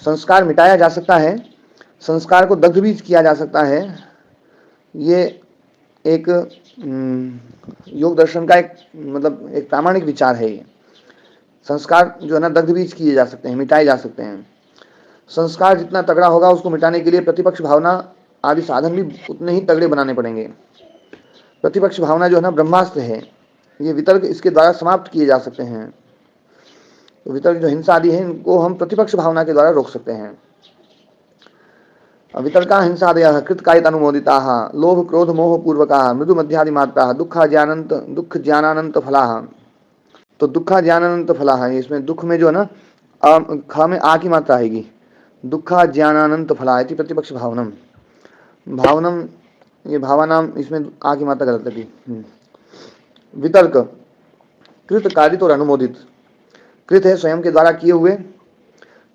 संस्कार मिटाया जा सकता है, संस्कार को दग्ध भी किया जा सकता है। ये एक योग दर्शन का एक मतलब एक प्रामाणिक विचार है। ये संस्कार जो है ना दग्ध भी किए जा सकते हैं, मिटाए जा सकते हैं। संस्कार जितना तगड़ा होगा उसको मिटाने के लिए प्रतिपक्ष भावना आदि साधन भी उतने ही तगड़े बनाने पड़ेंगे। प्रतिपक्ष भावना जो है ना ब्रह्मास्त्र है, ये वितर्क इसके द्वारा समाप्त किए जा सकते हैं। तो वितर्क जो हिंसा आदि है इनको हम प्रतिपक्ष भावना के द्वारा रोक सकते हैं। वितर्का हिंसादयः कृतकायितानुमोदिताः लोभ क्रोध मोह पूर्वकाः मृदु मध्यादि मात्राः दुख ज्ञानानंत फलाः। तो दुखा ज्ञानानंत फलाः, इसमें दुख में जो है ना ख में आ की मात्रा आएगी। दुखा ज्ञानानंत फला इति प्रतिपक्ष भावनम। भावनम ये भावनाम, इसमें आ की मात्रा गलत लगी। वितर्क कृत कारित और अनुमोदित। कृत है स्वयं के द्वारा किए हुए,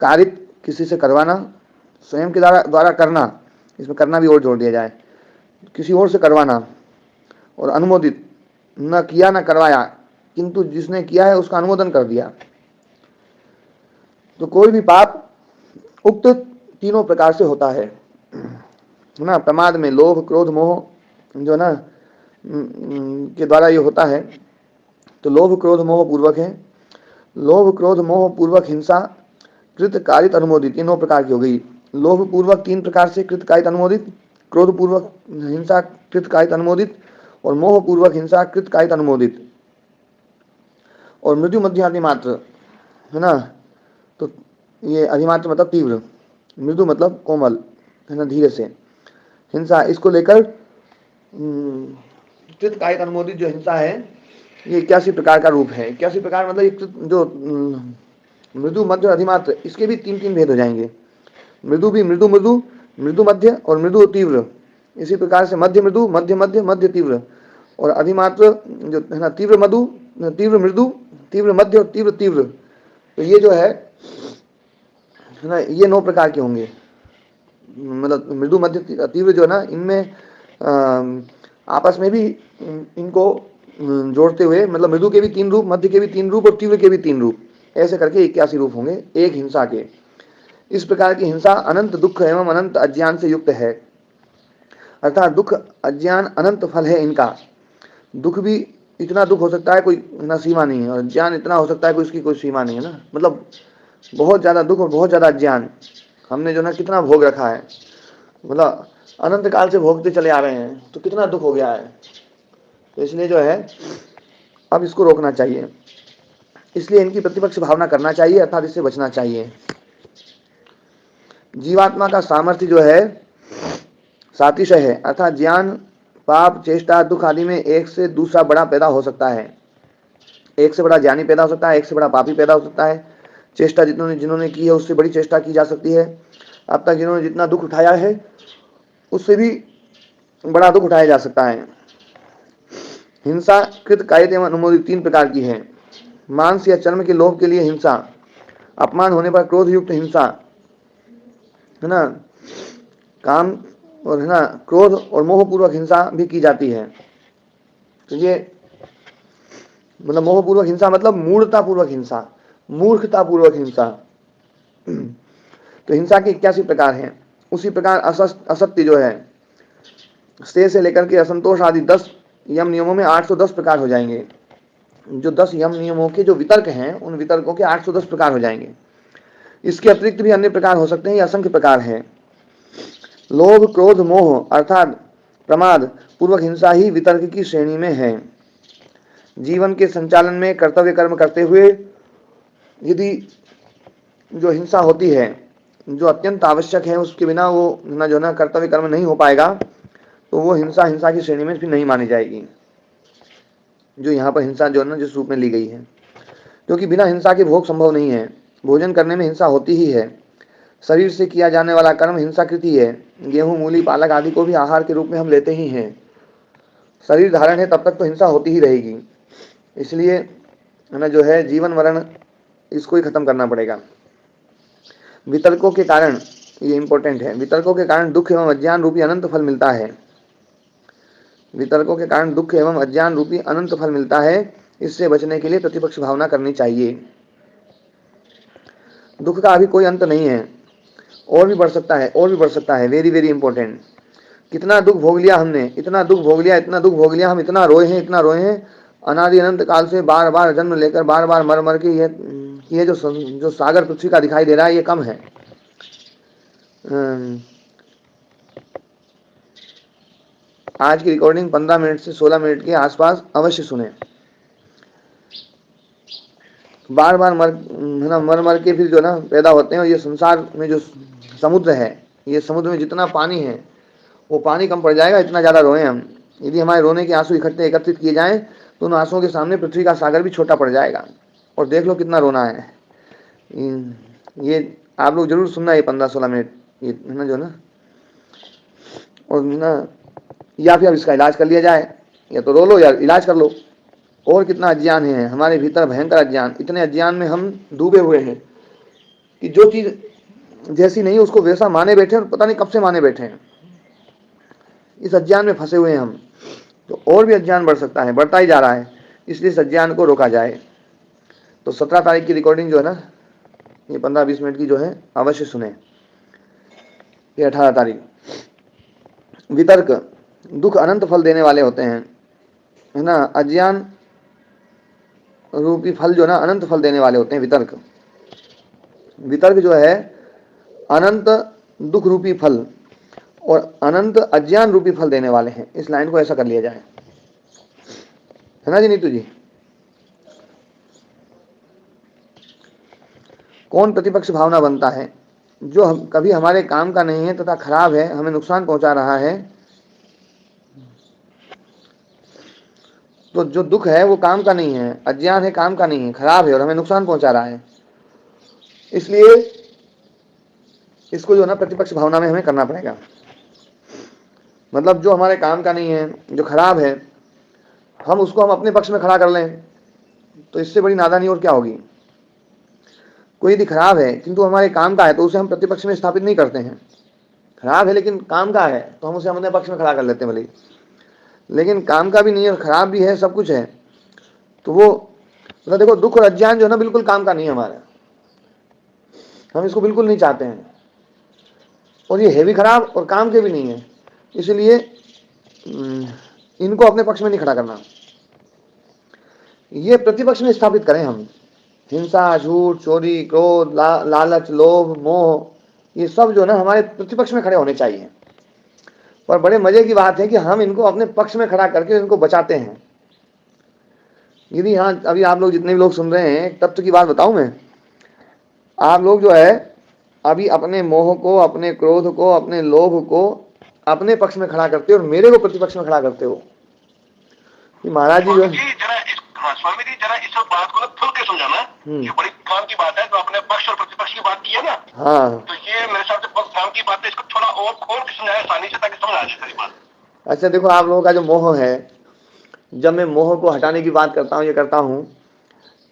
कारित किसी से करवाना, स्वयं के द्वारा करना, इसमें करना भी और जोड़ दिया जाए, किसी और से करवाना। और अनुमोदित न किया न करवाया, किंतु जिसने किया है उसका अनुमोदन कर दिया। तो कोई भी पाप उक्त तीनों प्रकार से होता है ना। प्रमाद में लोभ क्रोध मोह जो ना के द्वारा ये होता है। तो लोभ क्रोध मोह पूर्वक है। लोभ क्रोध मोह पूर्वक हिंसा कृत कारित अनुमोदित, ये 9 प्रकार की हो गई। लोभ पूर्वक 3 प्रकार से कृत कारित अनुमोदित, क्रोध पूर्वक हिंसा कृत कारित अनुमोदित, और मोह पूर्वक हिंसा कृत कारित अनुमोदित। और मृत्यु मध्य अधिमात्र है ना। तो ये अधिमात्र मतलब तीव्र, मृदु मतलब कोमल है ना, धीरे से हिंसा, इसको लेकर कृत कायिक अनुमोदित जो हिंसा है ये 81 प्रकार का रूप है। 81 प्रकार मतलब जो मृदु मध्य अधिमात्र, इसके भी 3-3 भेद हो जाएंगे। मृदु भी मृदु मृदु, मृदु मध्य और मृदु तीव्र। इसी प्रकार से मध्य मृदु, मध्य मध्य, मध्य तीव्र, और अधिमात्र जो है ना तीव्र मृदु, तीव्र मृदु, तीव्र मध्य और तीव्र तीव्र। तो ये जो है ना ये 9 प्रकार के होंगे। मतलब मृदु मध्य तीव्र जो है ना, इनमें आपस में भी इनको जोड़ते हुए मतलब मृदु के भी 3 रूप, मध्य के भी 3 रूप और तीव्र के भी 3 रूप, ऐसे करके 81 रूप होंगे एक हिंसा के। इस प्रकार की हिंसा अनंत दुख एवं अनंत अज्ञान से युक्त है। अर्थात दुख अज्ञान अनंत फल है इनका। दुख भी इतना दुख हो सकता है कोई ना सीमा नहीं है, और अज्ञान इतना हो सकता है कोई उसकी कोई सीमा नहीं है ना। मतलब बहुत ज़्यादा दुख और बहुत ज़्यादा अज्ञान हमने जो ना कितना भोग रखा है, मतलब अनंत काल से भोगते चले आ रहे हैं, तो कितना दुख हो गया है। तो इसलिए जो है अब इसको रोकना चाहिए, इसलिए इनकी प्रतिपक्ष भावना करना चाहिए, अर्थात इससे बचना चाहिए। जीवात्मा का सामर्थ्य जो है सातिशय है, अर्थात ज्ञान पाप चेष्टा दुख आदि में एक से दूसरा बड़ा पैदा हो सकता है। एक से बड़ा ज्ञानी पैदा हो सकता है, एक से बड़ा पापी पैदा हो सकता है। चेष्टा जिन्होंने की है उससे बड़ी चेष्टा की जा सकती है। अब तक जिन्होंने जितना दुख उठाया है उससे भी बड़ा दुख उठाया जा सकता है। हिंसा कृत कायित एवं अनुमोदित 3 प्रकार की है। मांस या चर्म के लोभ के लिए हिंसा, अपमान होने पर क्रोध युक्त हिंसा है ना, काम और है ना क्रोध और मोहपूर्वक हिंसा भी की जाती है। तो ये मतलब मोहपूर्वक हिंसा मतलब मूर्खतापूर्वक हिंसा, मूर्खतापूर्वक हिंसा। तो हिंसा के 81 प्रकार हैं। उसी प्रकार असत्य जो है, से लेकर के असंतोष आदि 10 यम नियमों में 810 प्रकार हो जाएंगे। जो 10 यम नियमों के जो वितर्क हैं उन वितर्कों के 810 प्रकार हो जाएंगे। इसके अतिरिक्त भी अन्य प्रकार हो सकते हैं, ये असंख्य प्रकार हैं। लोभ क्रोध मोह अर्थात प्रमाद पूर्वक हिंसा ही वितर्क की श्रेणी में है। जीवन के संचालन में कर्तव्य कर्म करते हुए यदि जो हिंसा होती है जो अत्यंत आवश्यक है, उसके बिना वो ना जो ना कर्तव्य कर्म नहीं हो पाएगा, तो वो हिंसा की श्रेणी में फिर नहीं मानी जाएगी। जो यहाँ पर हिंसा जो है ना जिस रूप में ली गई है, क्योंकि बिना हिंसा के भोग संभव नहीं है। भोजन करने में हिंसा होती ही है। शरीर से किया जाने वाला कर्म हिंसाकृति है। गेहूं मूली पालक आदि को भी आहार के रूप में हम लेते ही हैं। शरीर धारण है तब तक तो हिंसा होती ही रहेगी। इसलिए है ना जो है जीवन मरण इसको ही खत्म करना पड़ेगा। वितर्कों के कारण, ये इंपॉर्टेंट है, वितर्कों के कारण दुख एवं अज्ञान रूपी अनंत फल मिलता है। वितर्कों के कारण दुख एवं अज्ञान रूपी अनंत फल मिलता है। इससे बचने के लिए प्रतिपक्ष भावना करनी चाहिए। दुख का अभी कोई अंत नहीं है। और भी बढ़ सकता है, और भी बढ़ सकता है। Very very important. कितना दुख भोग लिया हमने, इतना दुख भोग लिया, इतना दुख भोग लिया, हम इतना रोए हैं, इतना रोए हैं। अनादि अनंत काल से बार बार जन्म लेकर बार बार मर मर के ये जो सागर पृथ्वी का दिखाई दे रहा है, ये कम है। आज की रिकॉर्डिंग 15 मिनट से 16 मिनट के आसपास अवश्य सुने। बार बार मर मर के फिर जो ना पैदा होते हैं। और ये संसार में जो समुद्र है, ये समुद्र में जितना पानी है वो पानी कम पड़ जाएगा, इतना ज़्यादा रोए हम। यदि हमारे रोने के आंसू एकत्रित किए जाएं तो उन आंसुओं के सामने पृथ्वी का सागर भी छोटा पड़ जाएगा। और देख लो कितना रोना है। ये आप लोग जरूर सुनना, ये 15-16 मिनट ये है ना जो ना। और ना या फिर अब इसका इलाज कर लिया जाए, या तो रो लो या इलाज कर लो। और कितना अज्ञान है हमारे भीतर, भयंकर अज्ञान। इतने अज्ञान में हम डूबे हुए हैं कि जो चीज़ जैसी नहीं उसको वैसा माने बैठे, और पता नहीं कब से माने बैठे हैं। इस अज्ञान में फंसे हुए हैं हम। तो और भी अज्ञान बढ़ सकता है, बढ़ता ही जा रहा है। इसलिए इस अज्ञान को रोका जाए। तो 17 तारीख की रिकॉर्डिंग जो है ना, ये 15-20 मिनट की जो है अवश्य सुने। ये 18 तारीख। वितर्क दुख अनंत फल देने वाले होते हैं, है ना। अज्ञान रूपी फल जो ना अनंत फल देने वाले होते हैं। वितर्क, वितर्क जो है अनंत दुख रूपी फल और अनंत अज्ञान रूपी फल देने वाले हैं। इस लाइन को ऐसा कर लिया जाए, है ना जी नीतू जी। कौन प्रतिपक्ष भावना बनता है? जो कभी हमारे काम का नहीं है तथा खराब है, हमें नुकसान पहुंचा रहा है। तो जो दुख है वो काम का नहीं है, अज्ञान है, काम का नहीं है, खराब है और हमें नुकसान पहुंचा रहा है। इसलिए इसको जो ना प्रतिपक्ष भावना में हमें करना पड़ेगा। मतलब जो हमारे काम का नहीं है, जो खराब है, हम अपने पक्ष में खड़ा कर लें, तो इससे बड़ी नादानी और क्या होगी। कोई यदि खराब है किंतु हमारे काम का है, तो उसे हम प्रतिपक्ष में स्थापित नहीं करते हैं। खराब है लेकिन काम का है, तो हम उसे अपने पक्ष में खड़ा कर लेते हैं भले। लेकिन काम का भी नहीं है और खराब भी है, सब कुछ है, तो वो मतलब देखो, दुख और अज्ञान जो है ना बिल्कुल काम का नहीं है हमारा। हम इसको बिल्कुल नहीं चाहते हैं, और ये है भी खराब और काम के भी नहीं है। इसलिए इनको अपने पक्ष में नहीं खड़ा करना, ये प्रतिपक्ष में स्थापित करें हम। हिंसा, झूठ, चोरी, क्रोध, लालच, लोभ, मोह, ये सब जो ना हमारे प्रतिपक्ष में खड़े होने चाहिए। पर बड़े मजे की बात है कि हम इनको अपने पक्ष में खड़ा करके इनको बचाते हैं। यदि यहाँ अभी आप लोग जितने भी लोग सुन रहे हैं, तत्व की बात बताऊं मैं, आप लोग जो है अभी अपने मोह को, अपने क्रोध को, अपने लोभ को अपने पक्ष में खड़ा करते हो और मेरे को प्रतिपक्ष में खड़ा करते हो। महाराज जी जो स्वामी जी जरा इस बात को खुल के समझाना, ये बड़ी काम की बात है। तो अपने पक्ष और प्रतिपक्ष की बात की है ना, हाँ, तो ये मेरे हिसाब से बहुत काम की बात है। इसको थोड़ा और खोल के समझाया आसानी से, ताकि समझ आ जाए सारी बात। अच्छा देखो, आप लोगों का जो मोह है, जब मैं मोह को हटाने की बात करता हूँ, ये करता हूँ,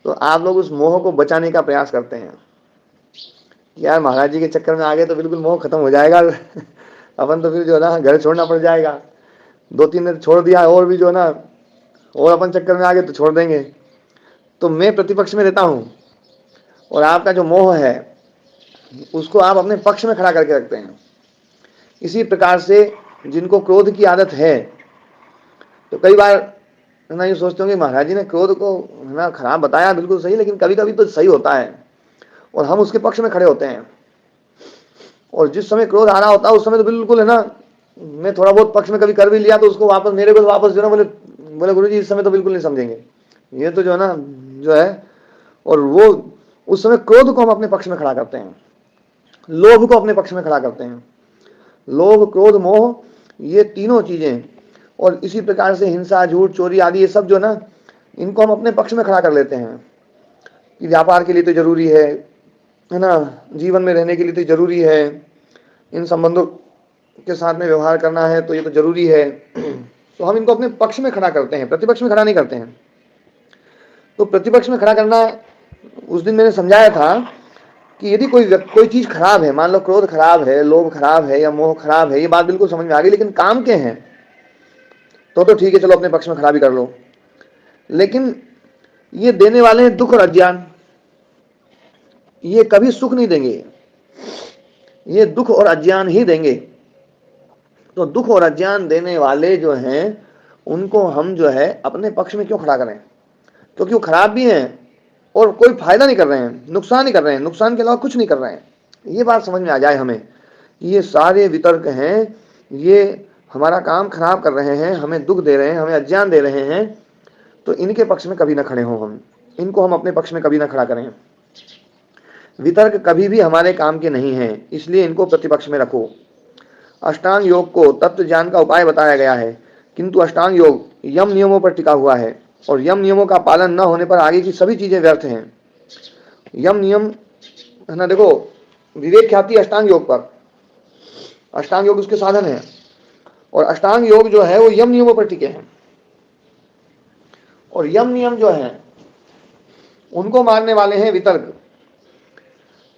तो आप लोग उस मोह को बचाने का प्रयास करते हैं। यार महाराज जी के चक्कर में आ गए तो बिल्कुल मोह खत्म हो जाएगा अपन तो फिर जो है ना घर छोड़ना पड़ जाएगा। 2-3 दिन छोड़ दिया, और भी जो है ना, और अपन चक्कर में आ गए तो छोड़ देंगे। तो मैं प्रतिपक्ष में रहता हूँ, और आपका जो मोह है उसको आप अपने पक्ष में खड़ा करके रखते हैं। इसी प्रकार से जिनको क्रोध की आदत है, तो कई बार है ना ये सोचते होंगे महाराज जी ने क्रोध को है ना खराब बताया, बिल्कुल सही, लेकिन कभी कभी तो सही होता है और हम उसके पक्ष में खड़े होते हैं। और जिस समय क्रोध आ रहा होता है उस समय तो बिल्कुल है ना, मैं थोड़ा बहुत पक्ष में कभी कर भी लिया तो उसको वापस मेरे को वापस जो ना बोले गुरु जी इस समय तो बिल्कुल नहीं समझेंगे, ये तो जो है ना जो है। और वो उस समय क्रोध को हम अपने पक्ष में खड़ा करते हैं, लोभ को अपने पक्ष में खड़ा करते हैं। लोभ, क्रोध, मोह, ये तीनों चीजें, और इसी प्रकार से हिंसा, झूठ, चोरी आदि, ये सब जो ना इनको हम अपने पक्ष में खड़ा कर लेते हैं कि व्यापार के लिए तो जरूरी है ना, जीवन में रहने के लिए तो जरूरी है, इन संबंधों के साथ में व्यवहार करना है तो ये तो जरूरी है। तो हम इनको अपने पक्ष में खड़ा करते हैं, प्रतिपक्ष में खड़ा नहीं करते हैं। तो प्रतिपक्ष में खड़ा करना, उस दिन मैंने समझाया था कि यदि कोई चीज खराब है, मान लो क्रोध खराब है, लोभ खराब है या मोह खराब है, ये बात बिल्कुल समझ में आ गई, लेकिन काम के हैं तो ठीक है, चलो अपने पक्ष में खड़ा भी कर लो। लेकिन ये देने वाले हैं दुख और अज्ञान, ये कभी सुख नहीं देंगे। ये दुख और अज्ञान ही देंगे। तो दुख और अज्ञान देने वाले जो हैं उनको हम जो है अपने पक्ष में क्यों खड़ा करें, क्योंकि वो खराब भी हैं और कोई फायदा नहीं कर रहे हैं, नुकसान ही कर रहे हैं, नुकसान के अलावा कुछ नहीं कर रहे हैं। ये बात समझ में आ जाए हमें, ये सारे वितर्क हैं, ये हमारा काम खराब कर रहे हैं, हमें दुख दे रहे हैं, हमें अज्ञान दे रहे हैं। तो इनके पक्ष में कभी ना खड़े हों, हम इनको हम अपने पक्ष में कभी ना खड़ा करें। वितर्क कभी भी हमारे काम के नहीं हैं, इसलिए इनको प्रतिपक्ष में रखो। अष्टांग योग को तत्व ज्ञान का उपाय बताया गया है, किंतु अष्टांग योग यम नियमों पर टिका हुआ है और यम नियमों का पालन न होने पर आगे की सभी चीजें व्यर्थ हैं। यम नियम है ना, देखो विवेक ख्याति अष्टांग योग पर, अष्टांग योग उसके साधन है और अष्टांग योग जो है वो यम नियमों पर टिके हैं। और यम नियम जो है उनको मानने वाले हैं वितर्क।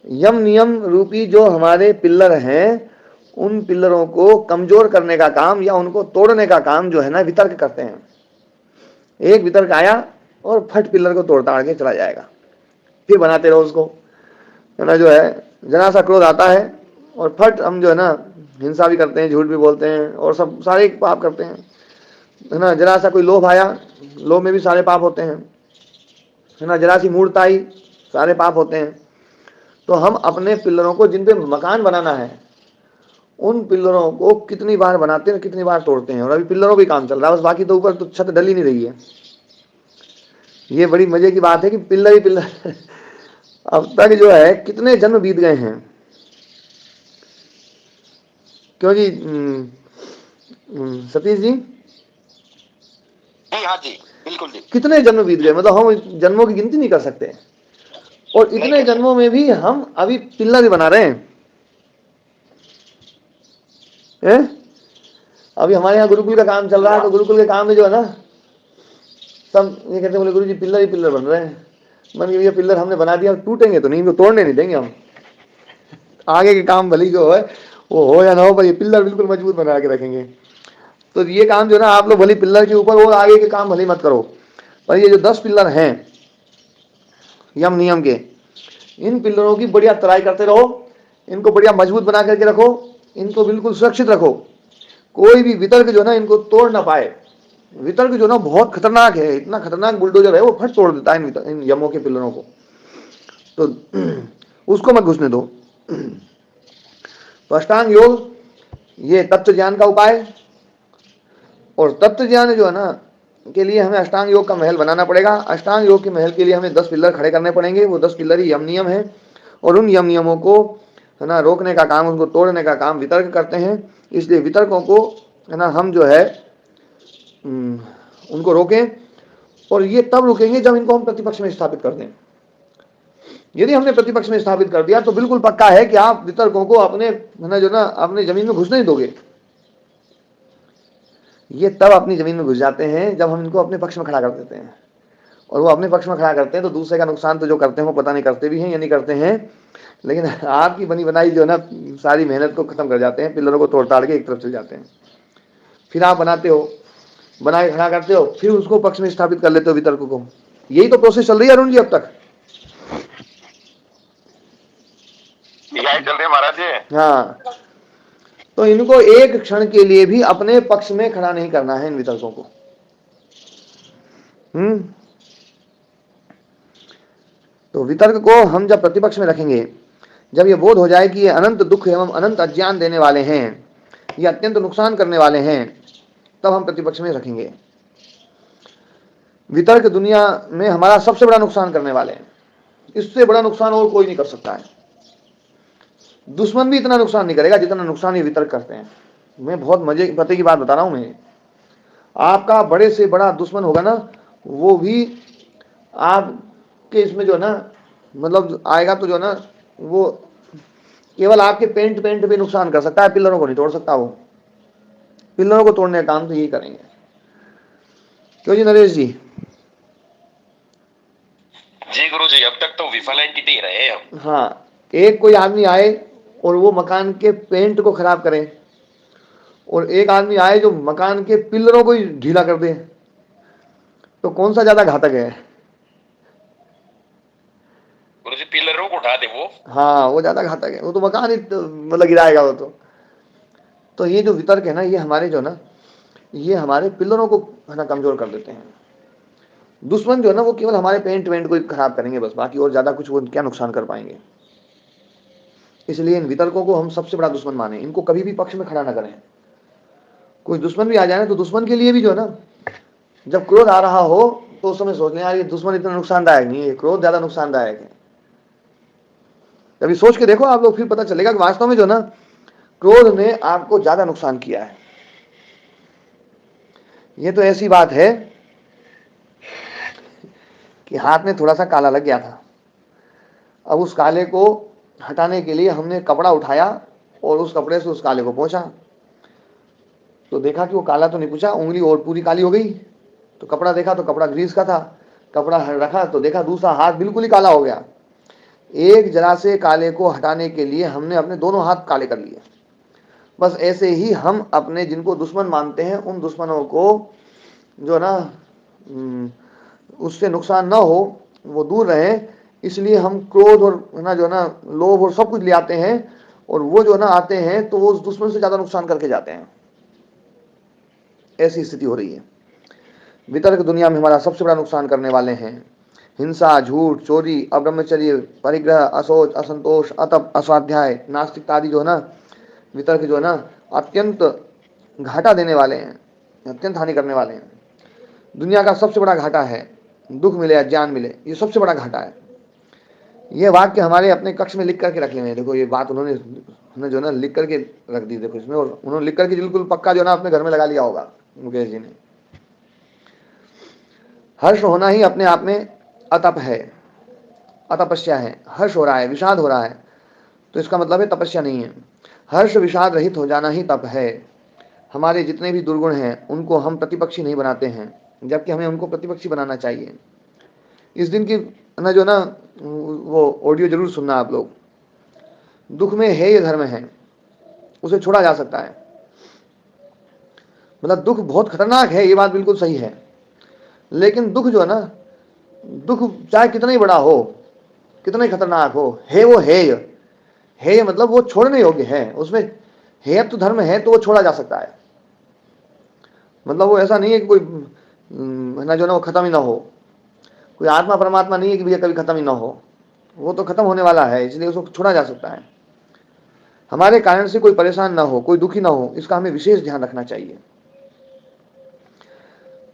यम नियम रूपी जो हमारे पिल्लर हैं, उन पिल्लरों को कमजोर करने का काम या उनको तोड़ने का काम जो है ना वितर्क करते हैं। एक वितर्क आया और फट पिल्लर को तोड़ ताड़ के चला जाएगा, फिर बनाते रहो उसको, है ना। जो है जरा सा क्रोध आता है और फट हम जो है ना हिंसा भी करते हैं, झूठ भी बोलते हैं और सब सारे पाप करते हैं, है ना। जरा सा कोई लोभ आया, लोभ में भी सारे पाप होते हैं, है ना। जरा सी मूर्ता आई, सारे पाप होते हैं। तो हम अपने पिल्लरों को, जिन पे मकान बनाना है, उन पिल्लरों को कितनी बार बनाते हैं, कितनी बार तोड़ते हैं। और अभी पिल्लरों भी काम चल रहा है बस, बाकी तो ऊपर तो छत डल ही नहीं रही है। ये बड़ी मजे की बात है कि पिल्लर ही पिल्लर अब तक जो है कितने जन्म बीत गए हैं, क्यों जी सतीश जी? हाँ जी, बिल्कुल जी। कितने जन्म बीत गए, मतलब हम जन्मों की गिनती नहीं कर सकते। और इतने जन्मों में भी हम अभी पिल्लर ही बना रहे हैं। अभी हमारे यहाँ गुरुकुल का काम चल रहा है, तो गुरुकुल के काम में जो है ना सब ये कहते हैं, बोले गुरु जी पिल्लर ही पिल्लर बन रहे हैं। मन के भैया पिल्लर हमने बना दिया, टूटेंगे तो नहीं, इनको तोड़ने नहीं देंगे हम। आगे के काम भले जो है वो हो या ना हो, पर ये पिल्लर बिल्कुल मजबूत बना के रखेंगे। तो ये काम जो है ना आप लोग भले पिल्लर के ऊपर और आगे के काम भले मत करो, पर ये जो 10 पिल्लर हैं यम नियम के, इन पिल्लरों की बढ़िया तराई करते रहो, इनको बढ़िया मजबूत बना करके रखो, इनको बिल्कुल सुरक्षित रखो। कोई भी वितर्क जो है ना इनको तोड़ ना पाए। वितर्क जो ना बहुत खतरनाक है, इतना खतरनाक बुलडोजर है, वो फट तोड़ देता है इन यमों के पिल्लरों को। तो उसको मत घुसने दो। तो अष्टांग योग ये तत्व ज्ञान का उपाय, और तत्व ज्ञान जो है ना के लिए हमें अष्टांग योग का महल बनाना पड़ेगा। अष्टांग योग के महल के लिए हमें 10 पिल्लर खड़े करने पड़ेंगे। वो 10 पिल्लर ही यम नियम है और उन यम नियमों को है ना रोकने का काम, उनको तोड़ने का काम वितर्क करते हैं। इसलिए वितर्कों को है ना हम जो है उनको रोकें, और ये तब रुकेंगे जब इनको हम प्रतिपक्ष में स्थापित कर दें। यदि हमने प्रतिपक्ष में स्थापित कर दिया तो बिल्कुल पक्का है कि आप वितर्कों को अपने है ना जो ना अपने जमीन में घुसने नहीं दोगे। ये तब अपनी जमीन में घुस जाते हैं जब हम इनको अपने पक्ष में खड़ा कर देते हैं, और वो अपने पक्ष में खड़ा करते हैं तो दूसरे का नुकसान तो जो करते हैं वो पता नहीं करते भी हैं या नहीं करते हैं, लेकिन आपकी बनी बनाई जो है ना सारी मेहनत को खत्म कर जाते हैं, पिल्लरों को तोड़ ताड़ के एक तरफ चले जाते हैं। फिर आप बनाते हो, बना के खड़ा करते हो, फिर उसको पक्ष में स्थापित कर लेते हो वितर्क को। यही तो प्रोसेस चल रही है अरुण जी अब तक। यही चल रही है महाराज जी। हाँ, तो इनको एक क्षण के लिए भी अपने पक्ष में खड़ा नहीं करना है इन वितर्कों को। तो वितर्क को हम जब प्रतिपक्ष में रखेंगे, जब ये बोध हो जाए कि ये अनंत दुख एवं अनंत अज्ञान देने वाले हैं, ये अत्यंत नुकसान करने वाले हैं, तब हम प्रतिपक्ष में रखेंगे। वितर्क दुनिया में हमारा सबसे बड़ा नुकसान करने वाले हैं, इससे बड़ा नुकसान और कोई नहीं कर सकता है। दुश्मन भी इतना नुकसान नहीं करेगा जितना नुकसान ये वितर्क करते हैं। मैं बहुत मजे पते की बात बता रहा हूं। मैं आपका बड़े से बड़ा दुश्मन होगा ना, वो भी आपके इसमें जो है ना मतलब आएगा तो जो है ना वो केवल आपके पेंट पे नुकसान कर सकता है, पिल्लरों को नहीं तोड़ सकता। वो पिल्लरों को तोड़ने का काम तो यही करेंगे। क्यों जी नरेश जी? जी गुरु जी, अब तक तो विफल एंटिटी रहे हम। हाँ, एक कोई आदमी आए और वो मकान के पेंट को खराब करे, और एक आदमी आए जो मकान के पिल्लरों को ही ढीला कर दे, तो कौन सा ज्यादा घातक है? गुरु जी पिलरों को उठा दे वो। हाँ, वो ज्यादा घातक है, वो तो मकान ही मतलब गिराएगा वो तो ये जो वितर्क है ना, ये हमारे जो ना, ये हमारे पिलरों को है ना कमजोर कर देते हैं। दुश्मन जो है ना, वो केवल हमारे पेंट वेंट को खराब करेंगे बस, बाकी और ज्यादा कुछ वो क्या नुकसान कर पाएंगे। इसलिए इन वितर्कों को हम सबसे बड़ा दुश्मन माने, इनको कभी भी पक्ष में खड़ा ना करें। कोई दुश्मन भी आ जाए ना, तो दुश्मन के लिए भी जो है ना, जब क्रोध आ रहा हो तो उस समय सोच लें यार ये दुश्मन इतना नुकसानदायक नहीं है, क्रोध ज्यादा नुकसानदायक है। कभी सोच के देखो आप लोग, फिर पता चलेगा कि वास्तव में जो ना, क्रोध ने आपको ज्यादा नुकसान किया है। ये तो ऐसी बात है कि हाथ में थोड़ा सा काला लग गया था, अब उस काले को हटाने के लिए हमने कपड़ा उठाया और उस कपड़े से उस काले को पोंछा, तो देखा कि वो काला तो नहीं पूछा, उंगली और पूरी काली हो गई। तो कपड़ा देखा तो कपड़ा ग्रीस का था, कपड़ा रखा तो देखा दूसरा हाथ बिल्कुल ही काला हो गया। एक जरा से काले को हटाने के लिए हमने अपने दोनों हाथ काले कर लिए। बस ऐसे ही हम अपने जिनको दुश्मन मानते हैं उन दुश्मनों को जो ना उससे नुकसान ना हो, वो दूर रहे, इसलिए हम क्रोध और ना जो ना लोभ और सब कुछ ले आते हैं, और वो जो ना आते हैं तो वो उस दुश्मन से ज्यादा नुकसान करके जाते हैं। ऐसी स्थिति हो रही है। वितर्क दुनिया में हमारा सबसे बड़ा नुकसान करने वाले हैं। हिंसा, झूठ, चोरी, अब्रह्मचर्य, परिग्रह, असोच, असंतोष, अतप, अस्वाध्याय, नास्तिकता आदि जो है ना वितर्क जो है ना अत्यंत घाटा देने वाले हैं, अत्यंत हानि करने वाले हैं। दुनिया का सबसे बड़ा घाटा है दुख मिले या ज्ञान मिले, ये सबसे बड़ा घाटा है। ये वाक्य हमारे अपने कक्ष में लिख करके रख लेंगे। देखो ये बात उन्होंने जो ना लिख करके रख दी, देखो इसमें, और उन्होंने लिख करके बिल्कुल पक्का जो ना अपने घर में लगा लिया होगा मुकेश जी ने। हर्ष होना ही अपने आप में अतप है, अतपस्या है। हर्ष हो रहा है, विषाद हो रहा है, तो इसका मतलब है तपस्या नहीं है। हर्ष विषाद रहित हो जाना ही तप है। हमारे जितने भी दुर्गुण हैं उनको हम प्रतिपक्षी नहीं बनाते हैं, जबकि हमें उनको प्रतिपक्षी बनाना चाहिए। इस दिन की ना जो ना वो ऑडियो जरूर सुनना आप लोग। दुख में है ये धर्म है, उसे छोड़ा जा सकता है। मतलब दुख बहुत खतरनाक है, ये बात बिल्कुल सही है, लेकिन दुख जो है ना, दुख चाहे कितना ही बड़ा हो, कितना ही खतरनाक हो, है वो है मतलब वो छोड़ने योग्य है। उसमें है तो धर्म है तो वो छोड़ा जा सकता है। मतलब वो ऐसा नहीं है कि कोई ना जो ना वो खत्म ही ना हो, कोई आत्मा परमात्मा नहीं है कि भैया कभी खत्म ही ना हो, वो तो खत्म होने वाला है, इसलिए उसको छोड़ा जा सकता है। हमारे कारण से कोई परेशान ना हो, कोई दुखी ना हो, इसका हमें विशेष ध्यान रखना चाहिए।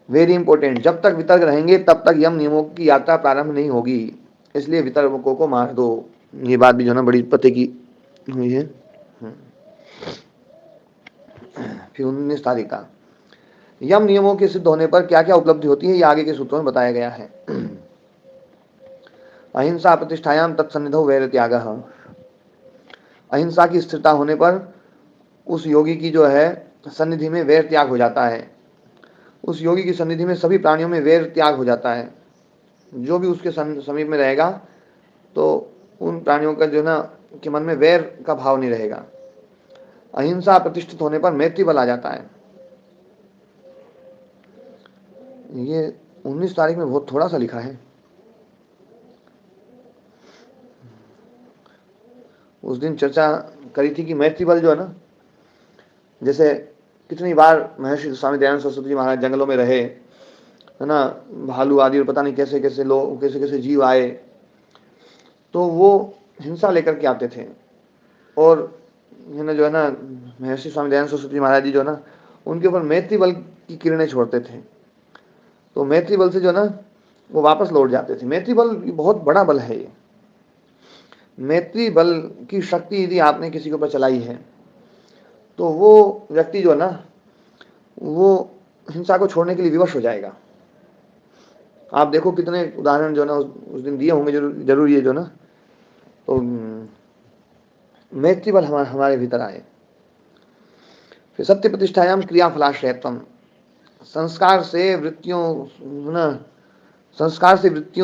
Very important. जब तक वितर्क रहेंगे तब तक यम नियमों की यात्रा प्रारंभ नहीं होगी, इसलिए वितर्कों को मार दो। ये बात भी जो ना बड़ी पते की हुई है। फिर 19 तारीख का यम नियमों के सिद्ध होने पर क्या क्या उपलब्धि होती है, ये आगे के सूत्रों में बताया गया है। अहिंसा प्रतिष्ठायाम तत्सन्निधौ वैर त्याग। अहिंसा की स्थिरता होने पर उस योगी की जो है सन्निधि में वैर त्याग हो जाता है। उस योगी की सन्निधि में सभी प्राणियों में वैर त्याग हो जाता है। जो भी उसके समीप में रहेगा तो उन प्राणियों का जो ना के मन में वैर का भाव नहीं रहेगा। अहिंसा प्रतिष्ठित होने पर मैत्री बल आ जाता है। ये 19 तारीख में बहुत थोड़ा सा लिखा है। उस दिन चर्चा करी थी कि मैत्री बल जो है ना, जैसे कितनी बार महर्षि स्वामी दयानंद सरस्वती जी महाराज जंगलों में रहे, है ना, भालू आदि और पता नहीं कैसे कैसे लोग, कैसे कैसे जीव आए, तो वो हिंसा लेकर के आते थे। और है ना जो है ना महर्षि स्वामी दयानंद सरस्वती जी महाराज जी जो है ना उनके ऊपर मैत्री बल की किरणें छोड़ते थे, तो मैत्री बल से जो है ना वो वापस लौट जाते थे। मैत्री बल बहुत बड़ा बल है। ये मैत्री बल की शक्ति यदि आपने किसी के ऊपर चलाई है तो वो व्यक्ति जो है ना वो हिंसा को छोड़ने के लिए विवश हो जाएगा। आप देखो कितने उदाहरण जो ना उस दिन दिए होंगे जरूर ये जो ना, तो मैत्री बल हमारे भीतर आए। फिर सत्य प्रतिष्ठायाम क्रिया फलाश्रयत्वम। संस्कार से वृत्तियों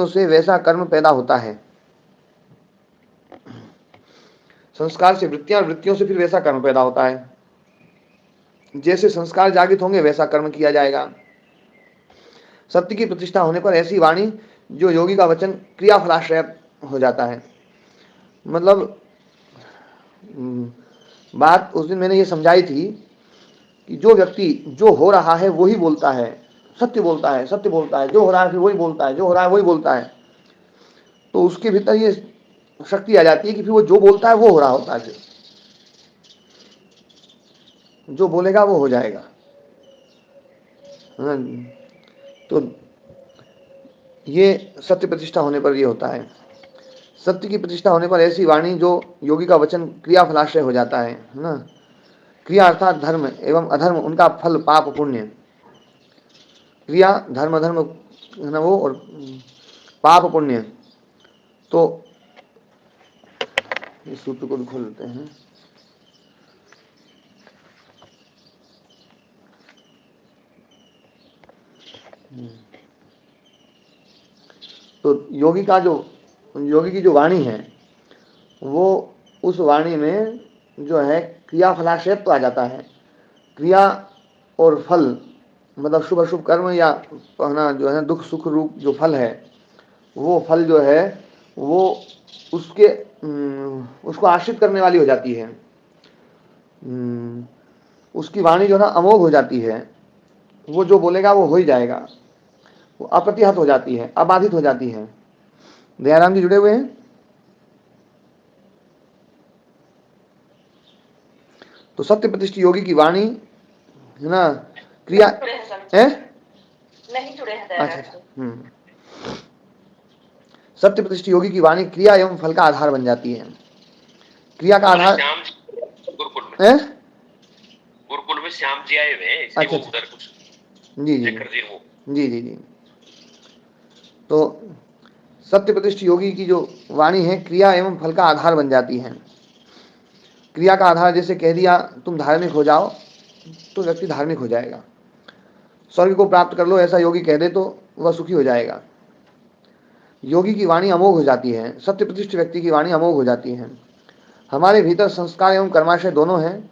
से वैसा कर्म पैदा होता है। संस्कार से वृत्तियां, वृत्तियों से फिर वैसा कर्म पैदा होता है। जैसे संस्कार जागृत होंगे वैसा कर्म किया जाएगा। सत्य की प्रतिष्ठा होने पर ऐसी वाणी जो योगी का वचन क्रिया फलाश्रय हो जाता है। मतलब बात उस दिन मैंने ये समझाई थी कि जो व्यक्ति जो हो रहा है वही बोलता है, सत्य बोलता है, सत्य बोलता है, जो हो रहा है फिर वही बोलता है, जो हो रहा है वही बोलता है, तो उसके भीतर ये शक्ति आ जाती है कि फिर वो जो बोलता है वो हो रहा होता है, फिर जो बोलेगा वो हो जाएगा। हाँ, तो ये सत्य प्रतिष्ठा होने पर ये होता है। सत्य की प्रतिष्ठा होने पर ऐसी वाणी जो योगी का वचन क्रिया फलाश्रय हो जाता है ना। क्रिया अर्थात धर्म एवं अधर्म, उनका फल पाप पुण्य। क्रिया धर्म अधर्म है ना वो, और पाप पुण्य। तो इस सूत्र को भी खोल लेते हैं। तो योगी की जो वाणी है वो उस वाणी में जो है क्रिया फलाशयत्व आ जाता है। क्रिया और फल मतलब शुभ अशुभ कर्म या ना जो है दुख सुख रूप जो फल है, वो फल जो है वो उसके उसको आश्रित करने वाली हो जाती है। उसकी वाणी जो है ना अमोघ हो जाती है। वो जो बोलेगा वो हो ही जाएगा। वो अप्रतिहत हो जाती है, अबाधित हो जाती है। दयाराम जी जुड़े हुए हैं? तो सत्य प्रतिष्ठित योगी की वाणी है ना क्रिया है नहीं जुड़े हैं। अच्छा। सत्य प्रतिष्ठित योगी की वाणी क्रिया एवं फल का आधार बन जाती है। क्रिया का आधार गुरुकुल में श्याम जी आए हुए, अच्छा उधर कुछ जी जी। तो सत्य प्रतिष्ठित योगी की जो वाणी है क्रिया एवं फल का आधार बन जाती है। क्रिया का आधार जैसे कह दिया तुम धार्मिक हो जाओ, तो व्यक्ति धार्मिक हो जाएगा। स्वर्ग को प्राप्त कर लो ऐसा योगी कह दे तो वह सुखी हो जाएगा। योगी की वाणी अमोघ हो जाती है। सत्य प्रतिष्ठित व्यक्ति की वाणी अमोघ हो जाती है। हमारे भीतर संस्कार एवं कर्माशय दोनों हैं।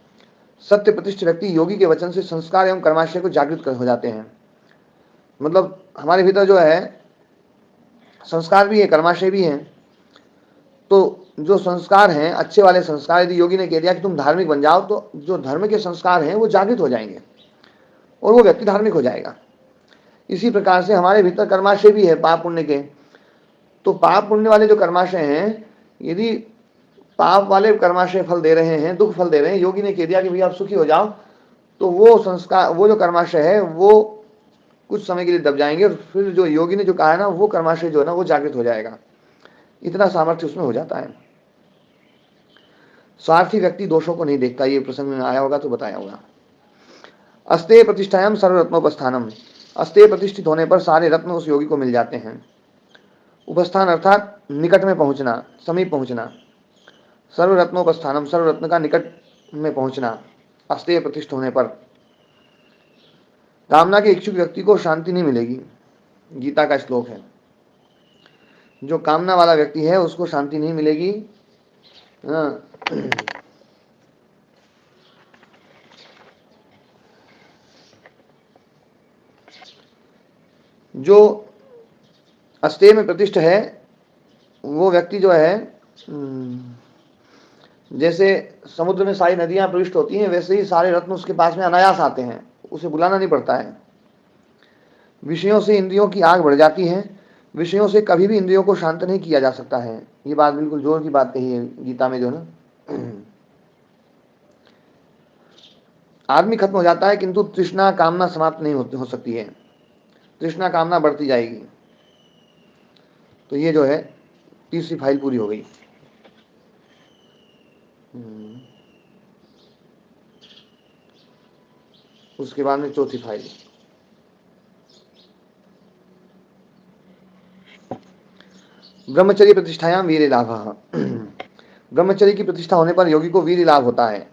सत्य प्रतिष्ठित व्यक्ति योगी के वचन से संस्कार एवं कर्माशय को जागृत हो जाते हैं। मतलब हमारे भीतर जो है संस्कार भी है, कर्माशय भी है। तो जो संस्कार हैं अच्छे वाले संस्कार, यदि योगी ने कह दिया कि तुम धार्मिक बन जाओ, तो जो धर्म के संस्कार हैं वो जागृत हो जाएंगे और वो व्यक्ति धार्मिक हो जाएगा। इसी प्रकार से हमारे भीतर कर्माशय भी है पाप पुण्य के। तो पाप पुण्य वाले जो कर्माशय हैं, यदि पाप वाले कर्माशय फल दे रहे हैं, दुख फल दे रहे हैं, योगी ने कह दिया कि भैया आप सुखी हो जाओ, तो वो संस्कार, वो जो कर्माशय है वो कुछ समय के लिए दब जाएंगे और फिर जो योगी ने जो कहा है ना वो कर्माशय जो है ना वो जागृत हो जाएगा। इतना सामर्थ्य उसमें हो जाता है। स्वार्थी व्यक्ति दोषों को नहीं देखता, ये प्रसंग में आया होगा तो बताया होगा। अस्तेय प्रतिष्ठायाम सर्वरत्नोपस्थानम, अस्तेय प्रतिष्ठित होने पर सारे रत्न उस योगी को मिल जाते हैं। उपस्थान अर्थात निकट में पहुंचना, समीप पहुंचना। सर्वरत्नोपस्थानम, सर्वरत्न का निकट में पहुंचना अस्तेय प्रतिष्ठित होने पर। कामना के इच्छुक व्यक्ति को शांति नहीं मिलेगी, गीता का श्लोक है। जो कामना वाला व्यक्ति है उसको शांति नहीं मिलेगी। जो अस्तेय में प्रतिष्ठित है वो व्यक्ति जो है जैसे समुद्र में सारी नदियां प्रविष्ट होती हैं वैसे ही सारे रत्न उसके पास में अनायास आते हैं, उसे बुलाना नहीं पड़ता है। विषयों से इंद्रियों की आग बढ़ जाती है। विषयों से कभी भी इंद्रियों को शांत नहीं किया जा सकता है। ये बात बिल्कुल जोर की बात कही है गीता में जो ना। आदमी खत्म हो जाता है किंतु तृष्णा कामना समाप्त नहीं हो सकती है। तृष्णा कामना बढ़ती जाएगी। तो ये जो है तीसरी फाइल पूरी हो गई। उसके बाद में चौथी फाइल। ब्रह्मचर्य प्रतिष्ठायाम वीर्य लाभ। ब्रह्मचर्य की प्रतिष्ठा होने पर योगी को वीर्य लाभ होता है।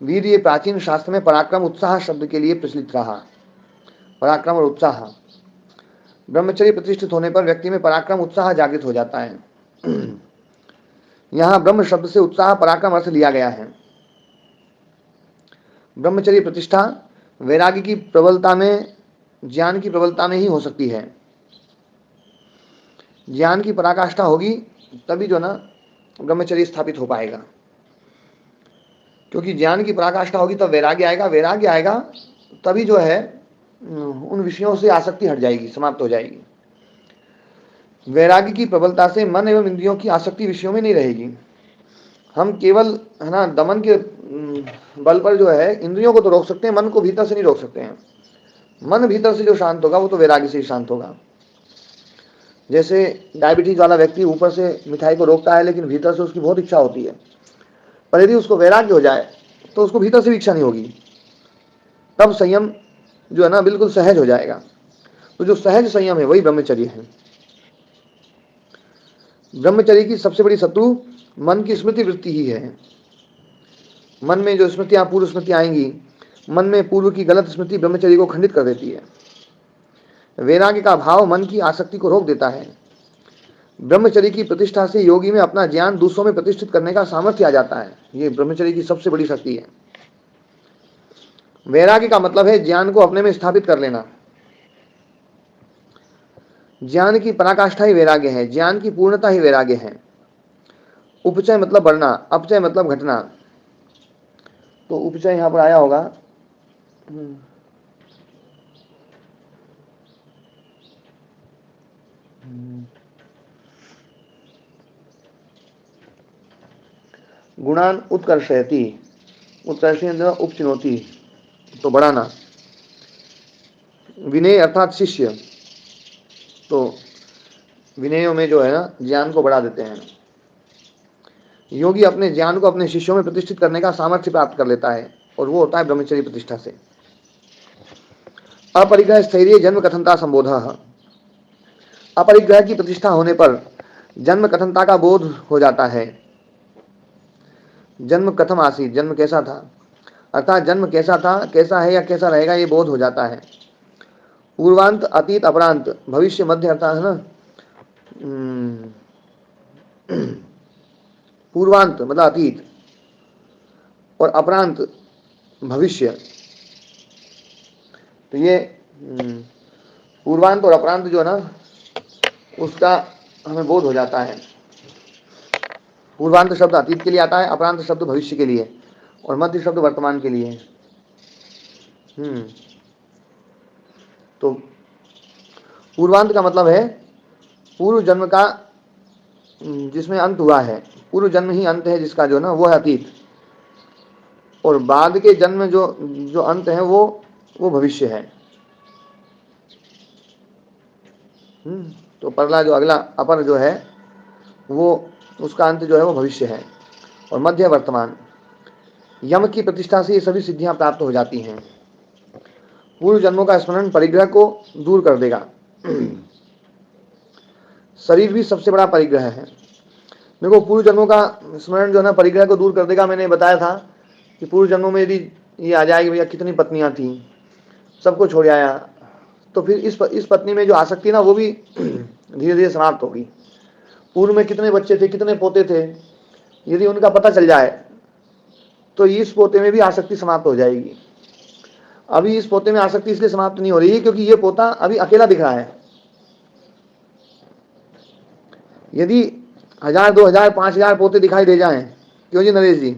वीर्य प्राचीन शास्त्र में पराक्रम उत्साह शब्द के लिए प्रचलित रहा। पराक्रम और उत्साह। ब्रह्मचर्य प्रतिष्ठित होने पर व्यक्ति में पराक्रम उत्साह जागृत हो जाता है। यहां ब्रह्म शब्द से उत्साह पराक्रम अर्थ लिया गया है। ब्रह्मचर्य प्रतिष्ठा वैराग्य की प्रबलता में, ज्ञान की प्रबलता में ही हो सकती है। ज्ञान की पराकाष्ठा होगी तभी जो ना ब्रह्मचर्य स्थापित हो पाएगा। क्योंकि ज्ञान की पराकाष्ठा होगी तब वैराग्य आएगा, वैराग्य आएगा तभी जो है उन विषयों से आसक्ति हट जाएगी, समाप्त हो जाएगी। वैराग्य की प्रबलता से मन एवं इंद्रियों की आसक्ति विषयों में नहीं रहेगी। हम केवल है ना दमन के बल पर जो है इंद्रियों को तो रोक सकते हैं, मन को भीतर से नहीं रोक सकते हैं। मन भीतर से जो शांत होगा वो तो वैराग्य से ही शांत होगा। जैसे डायबिटीज वाला व्यक्ति ऊपर से मिठाई को रोकता है लेकिन भीतर से उसकी बहुत इच्छा होती है, पर यदि उसको वैराग्य हो जाए तो उसको भीतर से भी इच्छा नहीं होगी, तब संयम जो है ना बिल्कुल सहज हो जाएगा। तो जो सहज संयम है वही ब्रह्मचर्य है। ब्रह्मचर्य की सबसे बड़ी शत्रु मन की स्मृति वृत्ति ही है। मन में जो स्मृतियां, पूर्व स्मृतियां आएंगी, मन में पूर्व की गलत स्मृति ब्रह्मचर्य को खंडित कर देती है। वैराग्य का भाव मन की आसक्ति को रोक देता है। ब्रह्मचर्य की प्रतिष्ठा से योगी में अपना ज्ञान दूसरों में प्रतिष्ठित करने का सामर्थ्य आ जाता है। ये ब्रह्मचर्य की सबसे बड़ी शक्ति है। वैराग्य का मतलब है ज्ञान को अपने में स्थापित कर लेना। ज्ञान की पराकाष्ठा ही वैराग्य है, ज्ञान की पूर्णता ही वैराग्य है। उपचय मतलब बढ़ना, अपचय मतलब घटना। तो उपचय यहां पर आया होगा, गुणान उत्कर्षयति, उत्कर्षेन्द्र उपचिनोति, तो बढ़ाना। विनय अर्थात शिष्य, तो विनयों में जो है ना ज्ञान को बढ़ा देते हैं। योगी अपने ज्ञान को अपने शिष्यों में प्रतिष्ठित करने का सामर्थ्य प्राप्त कर लेता है और वो होता है ब्रह्मचर्य प्रतिष्ठा से। अपरिग्रह स्थैर्य जन्म कथनता संबोध। अपरिग्रह की प्रतिष्ठा होने पर जन्म कथनता का बोध हो जाता है। जन्म कथम आसीत, जन्म कैसा था, अर्थात जन्म कैसा था, कैसा है या कैसा रहेगा ये बोध हो जाता है। पूर्वांत, अतीत, अपरांत, भविष्य, मध्य, अर्थात है ना पूर्वांत मतलब अतीत और अपरांत भविष्य। तो ये पूर्वांत और अपरांत जो है ना उसका हमें बोध हो जाता है। पूर्वांत शब्द अतीत के लिए आता है, अपरांत शब्द भविष्य के लिए और मध्य शब्द वर्तमान के लिए। तो पूर्वांत का मतलब है पूर्व जन्म का जिसमें अंत हुआ है, पूर्व जन्म ही अंत है जिसका जो ना वो है अतीत, और बाद के जन्म जो अंत है वो भविष्य है। तो परला जो अगला अपर जो है वो उसका अंत जो है वो भविष्य है और मध्य वर्तमान। यम की प्रतिष्ठा से ये सभी सिद्धियां प्राप्त हो जाती हैं। पूर्व जन्मों का स्मरण परिग्रह को दूर कर देगा। शरीर भी सबसे बड़ा परिग्रह है। देखो पूर्व जन्मों का स्मरण जो है ना परिग्रह को दूर कर देगा। मैंने बताया था कि पूर्व जन्मों में यदि ये आ जाएगी भैया कितनी पत्नियां थी, सबको छोड़ आया, तो फिर इस पत्नी में जो आसक्ति ना वो भी धीरे धीरे समाप्त होगी। पूर्व में कितने बच्चे थे, कितने पोते थे, यदि उनका पता चल जाए तो इस पोते में भी आसक्ति समाप्त हो जाएगी। अभी इस पोते में आसक्ति इसलिए समाप्त नहीं हो रही है क्योंकि ये पोता अभी अकेला दिख रहा है। यदि 1000, 2000, 5000 पोते दिखाई दे जाएं, क्यों जी नरेश जी,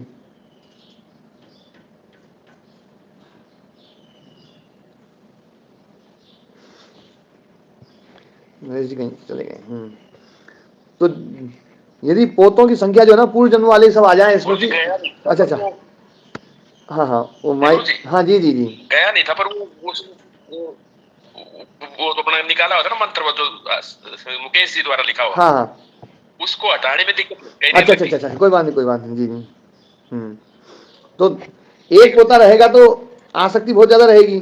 नरेश जी कहीं चले गए। तो यदि पोतों की संख्या जो है ना पूर्व जन्म वाले सब आ जाए स्मृति। अच्छा, हाँ वो माइक, हाँ जी गया नहीं था, पर वो तो अपना निकाला होता ना मंत्र, वो जो मुकेश जी द्वारा लिखा हुआ, हाँ उसको हटाने में दिक्कत। अच्छा, कोई बात नहीं जी। तो एक पोता रहेगा तो आसक्ति बहुत ज्यादा रहेगी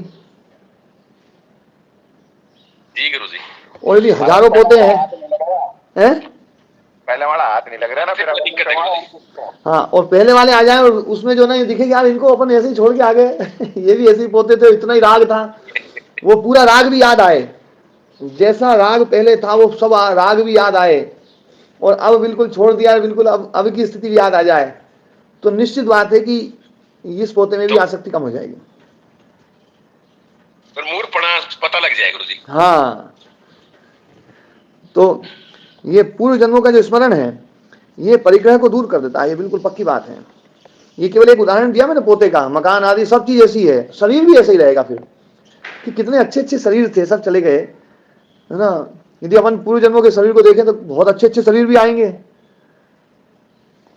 जी गुरु जी। और यदि हजारों पोते हैं पहले वाला हाथ नहीं लग रहा ना, फिर दिक्कत है। हाँ, और पहले वाले आ जाए और उसमें जो ना ये दिखे यार इनको अपन ऐसे ही छोड़ के आ गए ये भी ऐसे ही पोते थे, इतना ही राग था, वो पूरा राग भी याद आए, जैसा राग पहले था वो सब राग भी याद आए, और अब बिल्कुल छोड़ दिया, बिल्कुल अब की स्थिति भी याद आ जाए, तो निश्चित बात है कि इस पोते में भी आसक्ति कम हो जाएगी, मूर्खपना पता लग जाएगा गुरु जी। हाँ, तो ये पूर्व जन्मों का जो स्मरण है ये परिग्रह को दूर कर देता है, ये बिल्कुल पक्की बात है। ये केवल एक उदाहरण दिया मैंने पोते का, मकान आदि सब चीज ऐसी है, शरीर भी ऐसा ही रहेगा फिर, कि कितने अच्छे अच्छे शरीर थे सब चले गए, है ना। यदि अपन पूर्व जन्मों के शरीर को देखें तो बहुत अच्छे अच्छे शरीर भी आएंगे,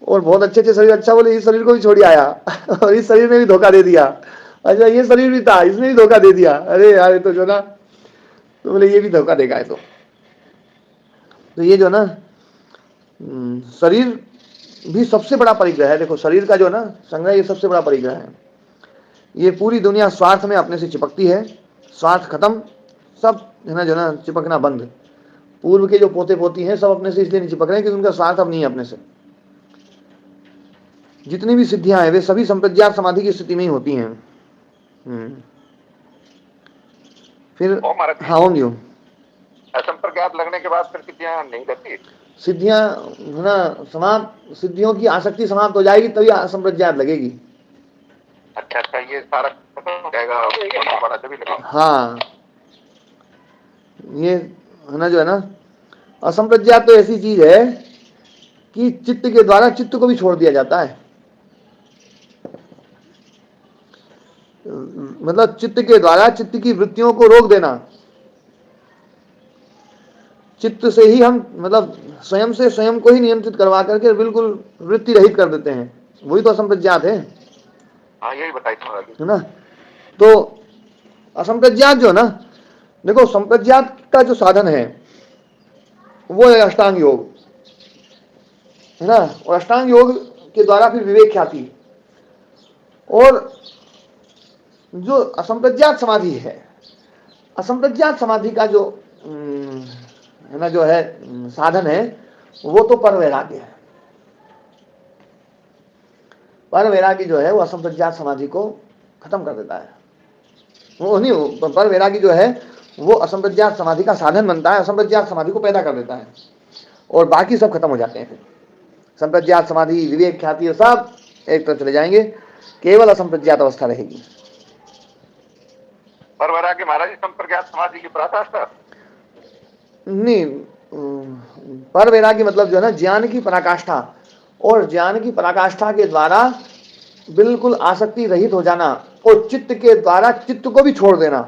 और बहुत अच्छे अच्छे शरीर, अच्छा बोले इस शरीर को भी छोड़ आया और इस शरीर ने भी धोखा दे दिया, अच्छा ये शरीर भी था इसने भी धोखा दे दिया, अरे यार ये तो जो ना, तो बोले ये भी धोखा देगा है। तो ये जो ना शरीर भी सबसे बड़ा परिग्रह है। देखो शरीर का जो ना संग्रह ये सबसे बड़ा परिग्रह है। ये पूरी दुनिया स्वार्थ में अपने से चिपकती है, स्वार्थ खत्म, सब है ना जो ना चिपकना बंद। पूर्व के जो पोते पोती हैं सब अपने से इसलिए नहीं चिपक रहे हैं क्योंकि उनका स्वार्थ अब नहीं है अपने से। जितनी भी सिद्धियां हैं वे सभी संप्रज्ञात समाधि की स्थिति में ही होती हैं। फिर हाँ ओम जी, असंप्रज्ञात लगने के बाद फिर सिद्धियां नहीं रहती, सिद्धियां है ना समाप्त, सिद्धियों की आसक्ति समाप्त हो जाएगी तभी असंप्रज्ञात लगेगी। अच्छा अच्छा, ये सारा खत्म हो जाएगा बड़ा तभी लगेगा। हाँ ये है ना जो है ना असंप्रज्ञात तो ऐसी चीज है कि चित्त के द्वारा चित्त को भी छोड़ दिया जाता है। मतलब चित्त के द्वारा चित्त की वृत्तियों को रोक देना, चित्त से ही हम मतलब स्वयं से स्वयं को ही नियंत्रित करवा करके बिल्कुल वृत्ति रहित कर देते हैं, वही तो असंप्रज्ञात है। हाँ यही बताइए है ना। तो असंप्रज्ञात जो है ना, देखो संप्रज्ञात का जो साधन है वो है अष्टांग योग, है ना। और अष्टांग योग के द्वारा फिर विवेक ख्याति, और जो असंप्रज्ञात समाधि है, असंप्रज्ञात समाधि का जो है ना जो है साधन है वो तो पर वैराग्य है। पर वैराग्य जो है वो असंप्रज्ञात समाधि को खत्म कर देता है। वो नहीं, पर वैराग्य जो है वो असंप्रज्ञात समाधि का साधन बनता है, असंप्रज्ञात समाधि को पैदा कर देता है, और बाकी सब खत्म हो जाते हैं। फिर संप्रज्ञात समाधि, विवेक ख्याति सब एक तरफ चले जाएंगे, केवल असंप्रज्ञात अवस्था रहेगी। पर वैराग्य महाराज संप्रज्ञात समाधि की पराकाष्ठा नहीं, पर वैराग्य मतलब जो है ना ज्ञान की पराकाष्ठा, और ज्ञान की पराकाष्ठा के द्वारा बिल्कुल आसक्ति रहित हो जाना, और चित्त के द्वारा चित्त को भी छोड़ देना,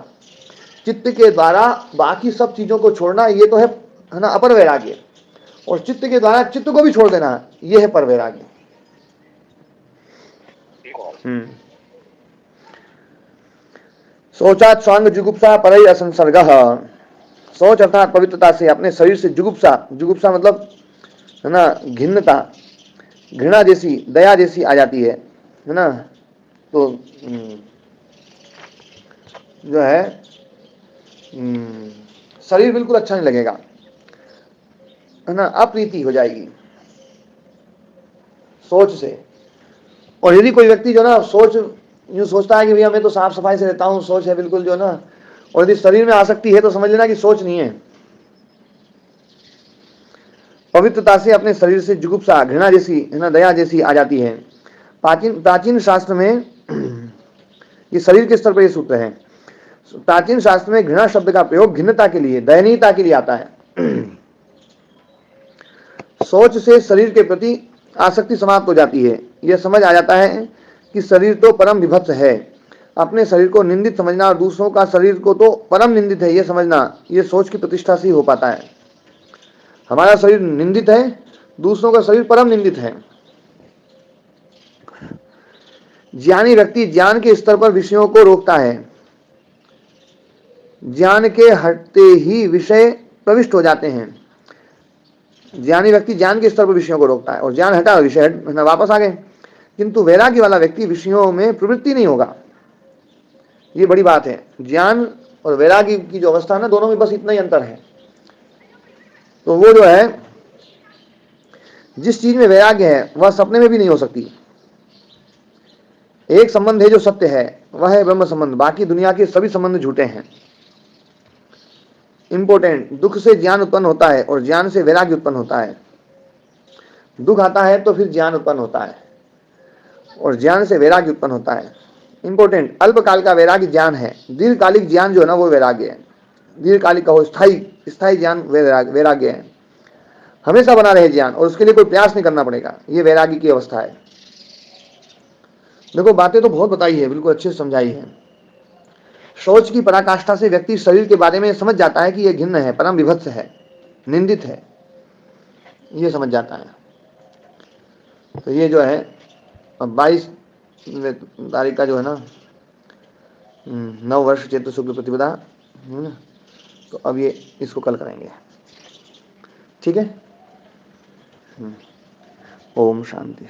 चित्त के द्वारा बाकी सब चीजों को छोड़ना, ये तो है ना अपर वैराग्य, और चित्त के द्वारा चित्त को भी छोड़ देना ये है पर वैराग्य। शौचात् स्वांग जुगुप्सा परई असंसर्गः, शौच अर्थात पवित्रता से अपने शरीर से जुगुप्सा, जुगुप्सा मतलब है ना घिन्नता, घृणा जैसी, दया जैसी आ जाती है ना। तो जो है शरीर बिल्कुल अच्छा नहीं लगेगा, है ना, अप्रीति हो जाएगी सोच से। और यदि कोई व्यक्ति जो ना सोच यूं सोचता है कि भैया मैं तो साफ सफाई से रहता हूं, सोच है बिल्कुल जो ना, और यदि शरीर में आसक्ति है तो समझ लेना कि सोच नहीं है। पवित्रता से अपने शरीर से जुगुप्सा, घृणा जैसी, है ना, दया जैसी आ जाती है। प्राचीन शास्त्र में ये शरीर के स्तर पर ये सूत्र है। प्राचीन शास्त्र में घृणा शब्द का प्रयोग घिन्नता के लिए, दयनीयता के लिए आता है। सोच से शरीर के प्रति आसक्ति समाप्त हो जाती है। यह समझ आ जाता है कि शरीर तो परम विभत्स है। अपने शरीर को निंदित समझना और दूसरों का शरीर को तो परम निंदित है यह समझना, यह सोच की प्रतिष्ठा से ही हो पाता है। हमारा शरीर निंदित है, दूसरों का शरीर परम निंदित है। ज्ञानी व्यक्ति ज्ञान के स्तर पर विषयों को रोकता है, ज्ञान के हटते ही विषय प्रविष्ट हो जाते हैं। ज्ञानी व्यक्ति ज्ञान के स्तर पर विषयों को रोकता है, और ज्ञान हटा विषय वापस आ गए। किंतु वैराग्य वाला व्यक्ति विषयों में प्रवृत्ति नहीं होगा, ये बड़ी बात है। ज्ञान और वैराग्य की जो अवस्था है ना, दोनों में बस इतना ही अंतर है। तो वो जो है जिस चीज में वैराग्य है वह सपने में भी नहीं हो सकती। एक संबंध है जो सत्य है, वह है ब्रह्म संबंध, बाकी दुनिया के सभी संबंध झूठे हैं। इंपोर्टेंट, दुख से ज्ञान उत्पन्न होता है और ज्ञान से वैराग्य उत्पन्न होता है। दुख आता है तो फिर ज्ञान उत्पन्न होता है, और ज्ञान से वैराग्य उत्पन्न होता है। इंपोर्टेंट, अल्पकाल का वैराग्य ज्ञान है, दीर्घकालिक ज्ञान जो है ना वो वैराग्य है। दीर्घकालिक कहो स्थायी ज्ञान वैराग्य है। हमेशा बना रहे ज्ञान, और उसके लिए कोई प्रयास नहीं करना पड़ेगा। ये वैरागी की अवस्था है। देखो बातें तो बहुत बताई है, बिल्कुल अच्छे से समझाई है। शौच की पराकाष्ठा से व्यक्ति शरीर के बारे में समझ जाता है कि यह घिन्न है, परम विभत्स है, निंदित है, ये समझ जाता है। तो ये जो है 22 तारीख का जो है ना 9 वर्ष चैत्र शुक्ल प्रतिपदा, तो अब ये इसको कल करेंगे, ठीक है। ओम शांति।